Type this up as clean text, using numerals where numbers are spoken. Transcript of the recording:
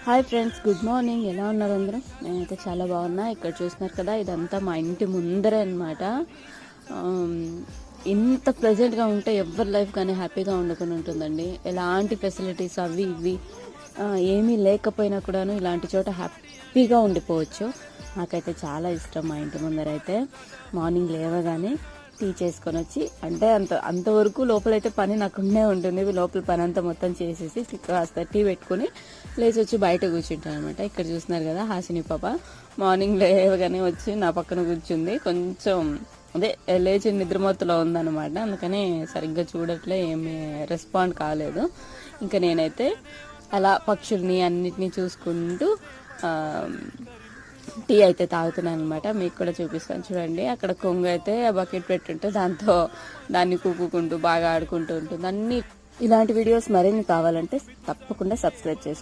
Hi friends, good morning. ఎలా ఉన్నారు అందరూ? నేనైతే చాలా బాగున్నా. ఇక్కడ చూస్తున్నారు కదా, ఇదంతా మా ఇంటి ముందరే అనమాట. ఇంత ప్లెజెంట్గా ఉంటే ఎవరి లైఫ్ కానీ హ్యాపీగా ఉండకుండా ఉంటుందండి. ఎలాంటి ఫెసిలిటీస్ అవి ఇవి ఏమీ లేకపోయినా కూడాను ఇలాంటి చోట హ్యాపీగా ఉండిపోవచ్చు. నాకైతే చాలా ఇష్టం మా ఇంటి ముందరైతే. మార్నింగ్ లేవగానే టీ చేసుకొని వచ్చి, అంటే అంతవరకు లోపలైతే పని నాకునే ఉంటుంది. లోపల పని అంతా మొత్తం చేసేసి కాస్త టీ పెట్టుకుని లేచి వచ్చి బయట కూర్చుంటాను అనమాట. ఇక్కడ చూస్తున్నారు కదా, హాసిని పాప మార్నింగ్ లేవగానే వచ్చి నా పక్కన కూర్చుంది. కొంచెం అదే లేచి నిద్రమత్తులో ఉందన్నమాట. అందుకని సరిగ్గా చూడట్లే, ఏమి రెస్పాండ్ కాలేదు. ఇంకా నేనైతే అలా పక్షుల్ని అన్నిటినీ చూసుకుంటూ టీ అయితే తాగుతున్నాను అనమాట. మీకు కూడా చూపిస్తాను చూడండి. అక్కడ కొంగు అయితే బకెట్ పెట్టుంటే దాన్ని కూకుంటూ బాగా ఆడుకుంటూ ఉంటుంది. ఇలాంటి వీడియోస్ మరిన్ని కావాలంటే తప్పకుండా సబ్స్క్రైబ్ చేసుకోండి.